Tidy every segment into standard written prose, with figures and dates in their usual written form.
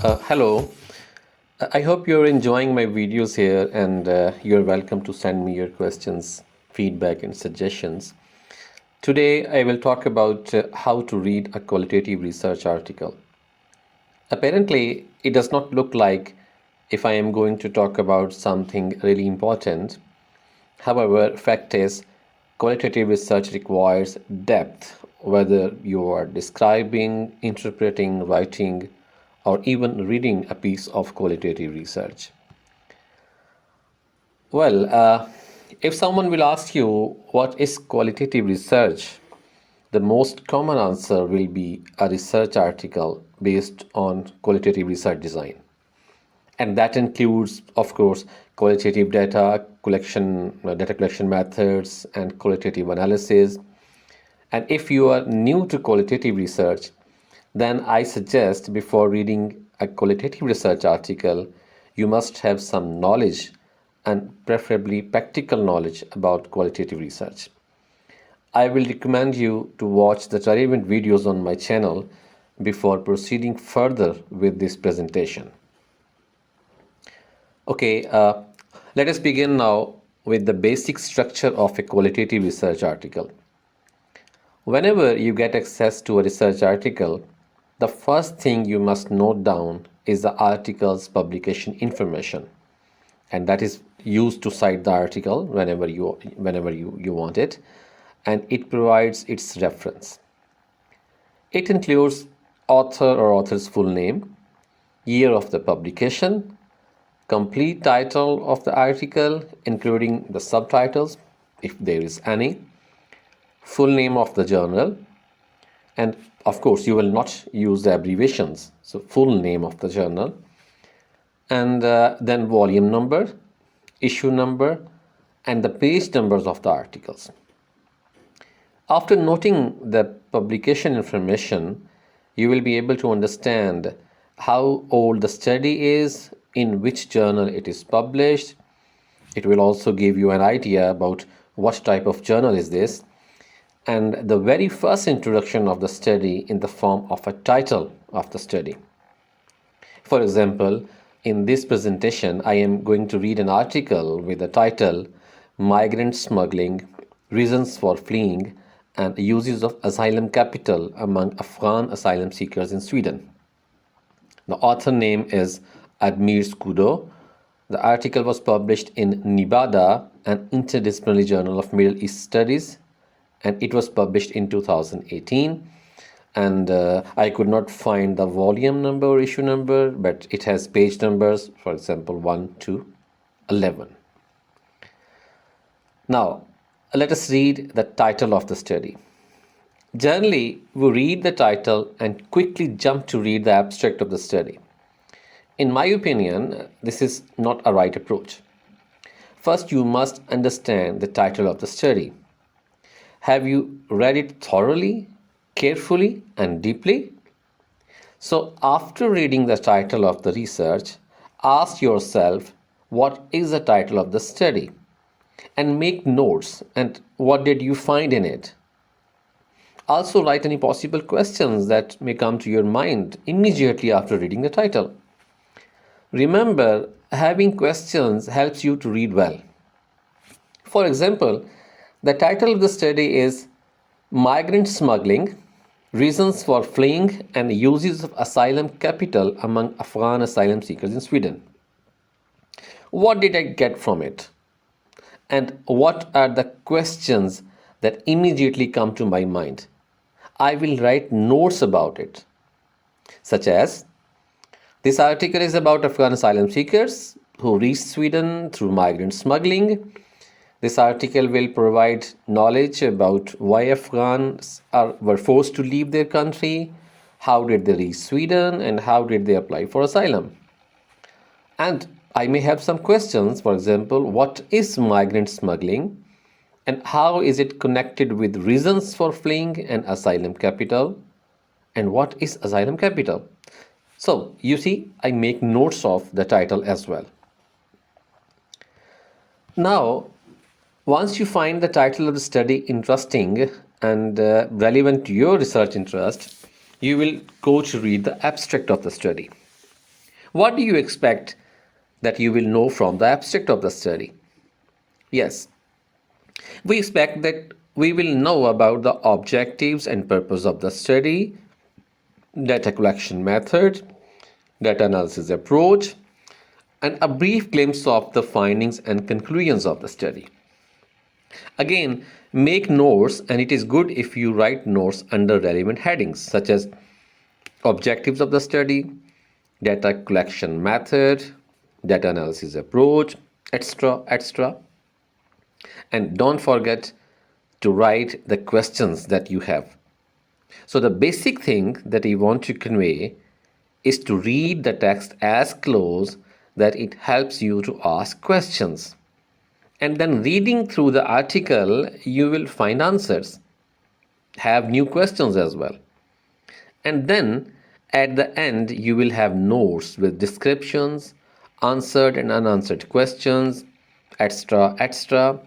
Hello. I hope you're enjoying my videos here and you're welcome to send me your questions, feedback, and suggestions. Today, I will talk about how to read a qualitative research article. Apparently, it does not look like if I am going to talk about something really important. However, fact is, qualitative research requires depth, whether you are describing, interpreting, writing, or even reading a piece of qualitative research. If someone will ask you what is qualitative research, the most common answer will be a research article based on qualitative research design. And that includes, of course, qualitative data collection methods, and qualitative analysis. And if you are new to qualitative research, then I suggest before reading a qualitative research article, you must have some knowledge and preferably practical knowledge about qualitative research. I will recommend you to watch the relevant videos on my channel before proceeding further with this presentation. Okay, let us begin now with the basic structure of a qualitative research article. Whenever you get access to a research article, the first thing you must note down is the article's publication information, and that is used to cite the article whenever you want it, and it provides its reference. It includes author or author's full name, year of the publication, complete title of the article, including the subtitles, if there is any, full name of the journal, and of course you will not use the abbreviations, so full name of the journal, and then volume number, issue number, and the page numbers of the articles. After noting the publication information, you will be able to understand how old the study is, in which journal it is published. It will also give you an idea about what type of journal is this, and the very first introduction of the study in the form of a title of the study. For example, in this presentation, I am going to read an article with the title Migrant Smuggling, Reasons for Fleeing, and Uses of Asylum Capital Among Afghan Asylum Seekers in Sweden. The author name is Admir Skudo. The article was published in Nibada, an interdisciplinary journal of Middle East Studies, and it was published in 2018. And I could not find the volume number or issue number, but it has page numbers, for example, 1 to 11. Now, let us read the title of the study. Generally, we read the title and quickly jump to read the abstract of the study. In my opinion, this is not a right approach. First, you must understand the title of the study. Have you read it thoroughly, carefully, and deeply? So, after reading the title of the research, ask yourself what is the title of the study, and make notes and what did you find in it. Also, write any possible questions that may come to your mind immediately after reading the title. Remember, having questions helps you to read well. For example, the title of the study is Migrant Smuggling, Reasons for Fleeing and Uses of Asylum Capital Among Afghan Asylum Seekers in Sweden. What did I get from it? And what are the questions that immediately come to my mind? I will write notes about it, such as, this article is about Afghan asylum seekers who reached Sweden through migrant smuggling. This article will provide knowledge about why Afghans were forced to leave their country, how did they reach Sweden, and how did they apply for asylum. And I may have some questions, for example, what is migrant smuggling, and how is it connected with reasons for fleeing and asylum capital, and what is asylum capital? So, you see, I make notes of the title as well. Now, once you find the title of the study interesting and relevant to your research interest, you will go to read the abstract of the study. What do you expect that you will know from the abstract of the study? Yes, we expect that we will know about the objectives and purpose of the study, data collection method, data analysis approach, and a brief glimpse of the findings and conclusions of the study. Again, make notes, and it is good if you write notes under relevant headings such as objectives of the study, data collection method, data analysis approach, etc. etc. And don't forget to write the questions that you have. So, the basic thing that I want to convey is to read the text as close that it helps you to ask questions. And then reading through the article, you will find answers, have new questions as well. And then at the end, you will have notes with descriptions, answered and unanswered questions, etc. etc.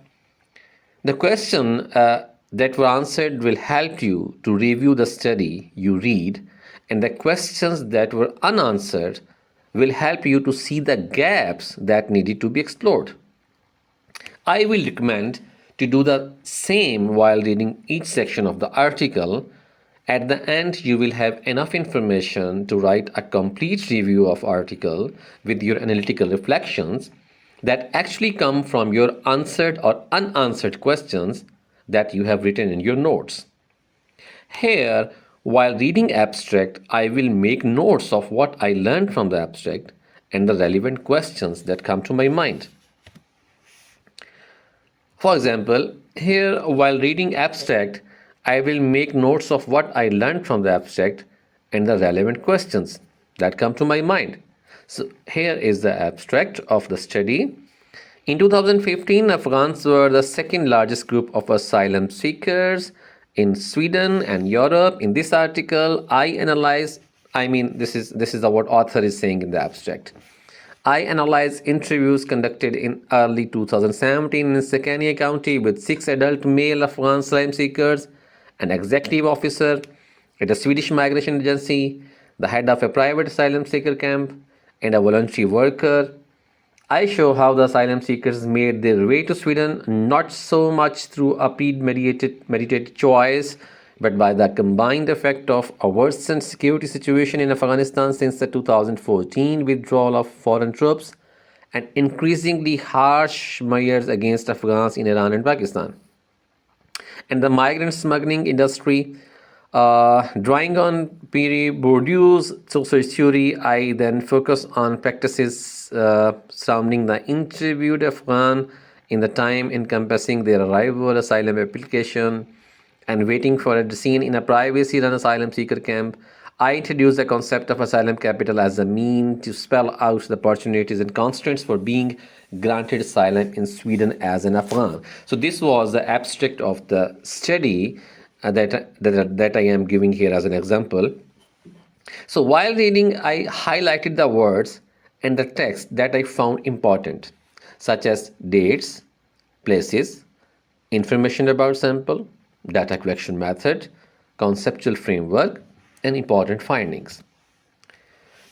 The question that were answered will help you to review the study you read, and the questions that were unanswered will help you to see the gaps that needed to be explored. I will recommend to do the same while reading each section of the article. At the end, you will have enough information to write a complete review of article with your analytical reflections that actually come from your answered or unanswered questions that you have written in your notes. Here, while reading abstract, I will make notes of what I learned from the abstract and the relevant questions that come to my mind. For example, here while reading abstract, I will make notes of what I learned from the abstract and the relevant questions that come to my mind. So here is the abstract of the study. In 2015, Afghans were the second largest group of asylum seekers in Sweden and Europe. In this article, this is what author is saying in the abstract. I analyzed interviews conducted in early 2017 in Sakania County with 6 adult male Afghan asylum seekers, an executive officer at a Swedish migration agency, the head of a private asylum seeker camp, and a voluntary worker. I show how the asylum seekers made their way to Sweden not so much through a premeditated choice, but by the combined effect of a worsened security situation in Afghanistan since the 2014 withdrawal of foreign troops and increasingly harsh measures against Afghans in Iran and Pakistan. And the migrant smuggling industry. Drawing on Pierre Bourdieu's social theory, I then focus on practices surrounding the interviewed Afghan in the time encompassing their arrival, asylum application, and waiting for a decision in a privacy-run asylum seeker camp. I introduce the concept of asylum capital as a mean to spell out the opportunities and constraints for being granted asylum in Sweden as an Afghan. So this was the abstract of the study that I am giving here as an example. So while reading, I highlighted the words and the text that I found important, such as dates, places, information about sample, data collection method, conceptual framework, and important findings.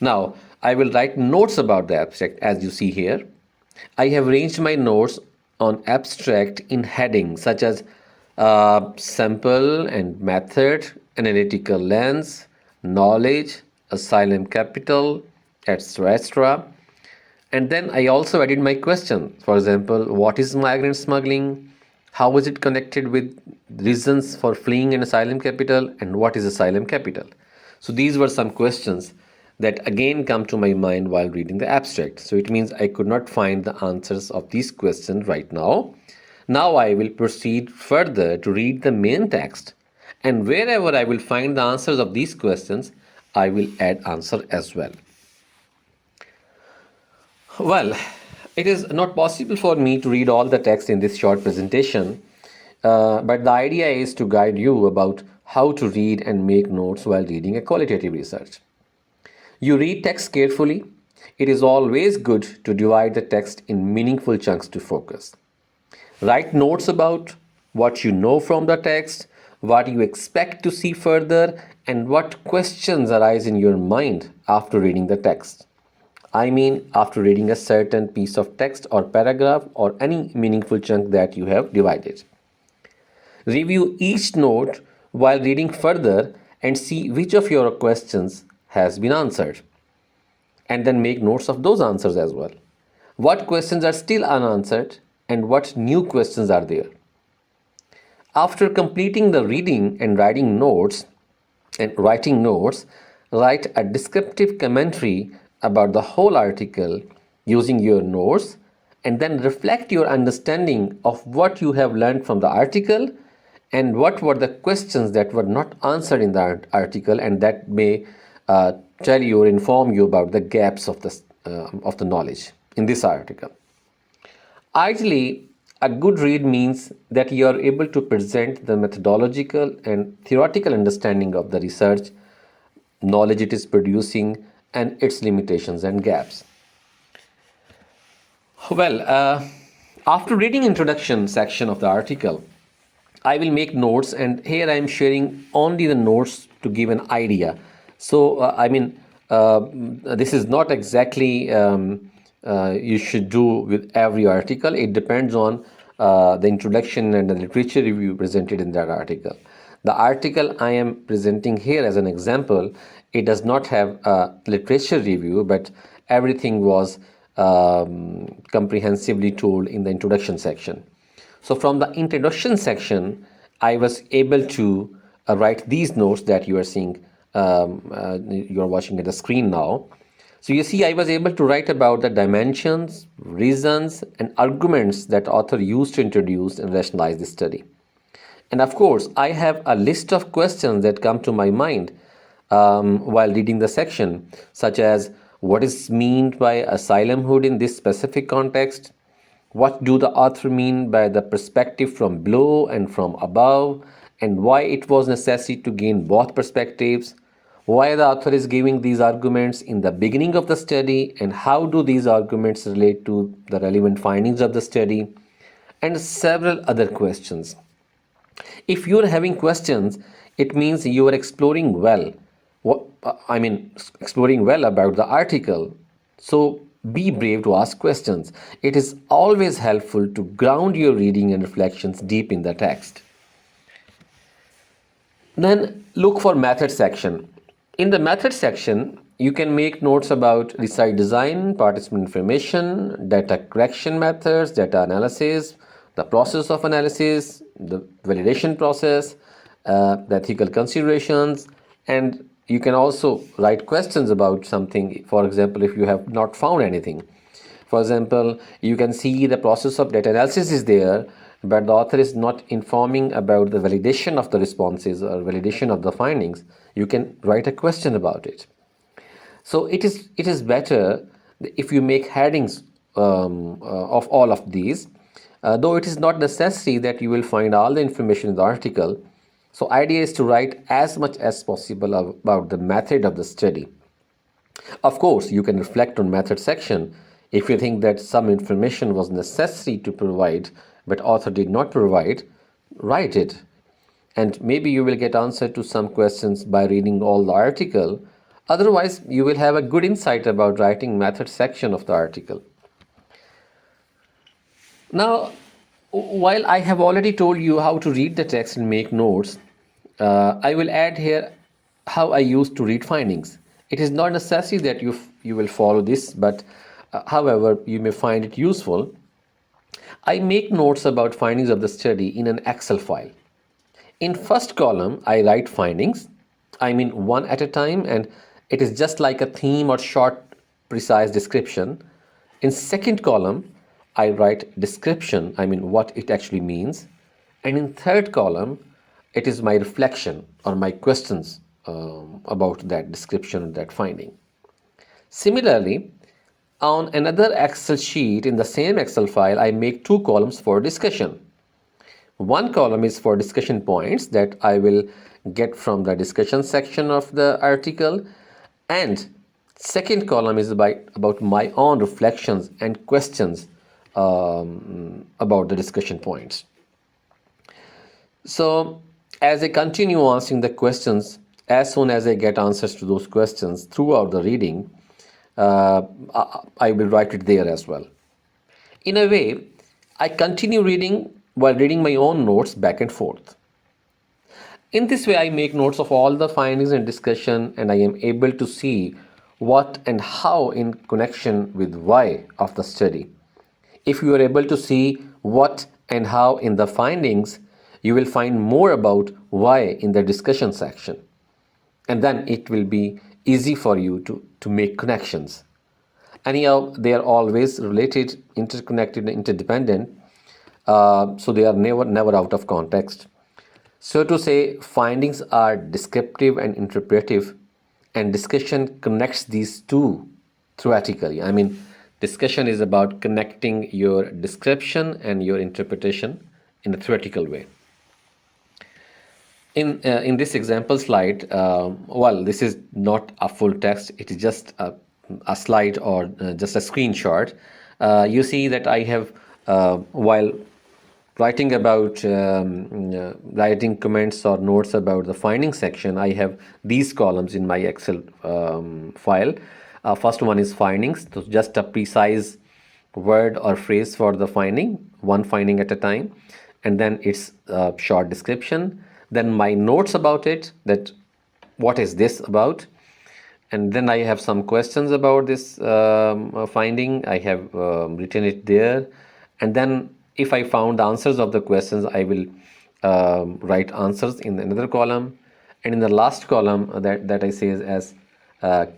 Now, I will write notes about the abstract as you see here. I have arranged my notes on abstract in headings such as sample and method, analytical lens, knowledge, asylum capital, etc. etc. And then I also added my question. For example, what is migrant smuggling? How is it connected with reasons for fleeing an asylum capital? And what is asylum capital? So these were some questions that again come to my mind while reading the abstract. So it means I could not find the answers of these questions right now. Now I will proceed further to read the main text, and wherever I will find the answers of these questions, I will add answer as well. Well, it is not possible for me to read all the text in this short presentation, but the idea is to guide you about how to read and make notes while reading a qualitative research. You read text carefully. It is always good to divide the text in meaningful chunks to focus. Write notes about what you know from the text, what you expect to see further, and what questions arise in your mind after reading the text. I mean, after reading a certain piece of text or paragraph or any meaningful chunk that you have divided. Review each note while reading further and see which of your questions has been answered. And then make notes of those answers as well. What questions are still unanswered and what new questions are there. After completing the reading and writing notes, write a descriptive commentary about the whole article using your notes and then reflect your understanding of what you have learned from the article and what were the questions that were not answered in the article, and that may tell you or inform you about the gaps of the knowledge in this article. Ideally, a good read means that you are able to present the methodological and theoretical understanding of the research knowledge it is producing and its limitations and gaps. Well, after reading introduction section of the article, I will make notes, and here I am sharing only the notes to give an idea. So, this is not exactly you should do with every article. It depends on the introduction and the literature review presented in that article. The article I am presenting here as an example, it does not have a literature review, but everything was comprehensively told in the introduction section. So from the introduction section, I was able to write these notes that you are seeing, you are watching at the screen now. So you see, I was able to write about the dimensions, reasons, and arguments that author used to introduce and rationalize the study. And of course, I have a list of questions that come to my mind while reading the section, such as what is meant by asylumhood in this specific context? What do the author mean by the perspective from below and from above, and why it was necessary to gain both perspectives? Why the author is giving these arguments in the beginning of the study, and how do these arguments relate to the relevant findings of the study, and several other questions. If you are having questions, it means you are exploring well. Exploring well about the article. So be brave to ask questions. It is always helpful to ground your reading and reflections deep in the text. Then look for method section. In the method section, you can make notes about research design, participant information, data correction methods, data analysis, the process of analysis, the validation process, the ethical considerations, and you can also write questions about something. For example, if you have not found anything. For example, you can see the process of data analysis is there, but the author is not informing about the validation of the responses or validation of the findings. You can write a question about it. So it is better if you make headings of all of these, though it is not necessary that you will find all the information in the article. So idea is to write as much as possible about the method of the study. Of course, you can reflect on method section. If you think that some information was necessary to provide but author did not provide, write it. And maybe you will get answer to some questions by reading all the article. Otherwise, you will have a good insight about writing method section of the article. Now, while I have already told you how to read the text and make notes, I will add here how I used to read findings. It is not necessary that you will follow this, but however, you may find it useful. I make notes about findings of the study in an Excel file. In first column, I write findings. I mean one at a time, and it is just like a theme or short, precise description. In second column, I write description. I mean what it actually means. And in third column, it is my reflection or my questions about that description, that finding. Similarly, on another Excel sheet in the same Excel file, I make two columns for discussion. One column is for discussion points that I will get from the discussion section of the article, and second column is about my own reflections and questions about the discussion points. So as I continue answering the questions, as soon as I get answers to those questions throughout the reading, uh, I will write it there as well. In a way, I continue reading while reading my own notes back and forth. In this way, I make notes of all the findings and discussion, and I am able to see what and how in connection with why of the study. If you are able to see what and how in the findings, you will find more about why in the discussion section. And then it will be easy for you to make connections. Anyhow, they are always related, interconnected, interdependent, so they are never out of context. So to say, findings are descriptive and interpretive, and discussion connects these two theoretically. I mean, discussion is about connecting your description and your interpretation in a theoretical way. In this example slide, well, this is not a full text, it is just a slide or just a screenshot. You see that I have, while writing about writing comments or notes about the finding section, I have these columns in my Excel file. First one is findings, so just a precise word or phrase for the finding, one finding at a time, and then its short description, then my notes about it, that what is this about, and then I have some questions about this finding. I have written it there, and then if I found the answers of the questions, I will write answers in another column, and in the last column that I say as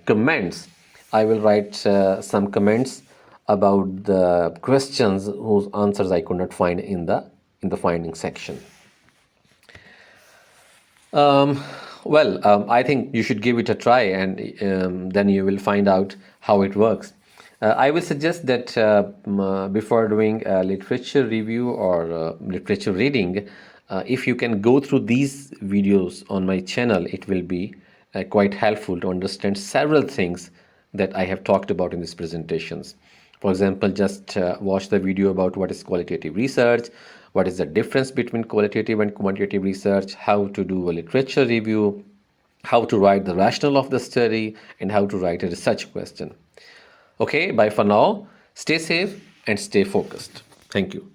comments, I will write some comments about the questions whose answers I could not find in the finding section. Um, I think you should give it a try, and then you will find out how it works. I will suggest that before doing a literature review or literature reading, if you can go through these videos on my channel, it will be quite helpful to understand several things that I have talked about in these presentations. For example, just watch the video about what is qualitative research, what is the difference between qualitative and quantitative research, how to do a literature review, how to write the rationale of the study, and how to write a research question. Okay, bye for now. Stay safe and stay focused. Thank you.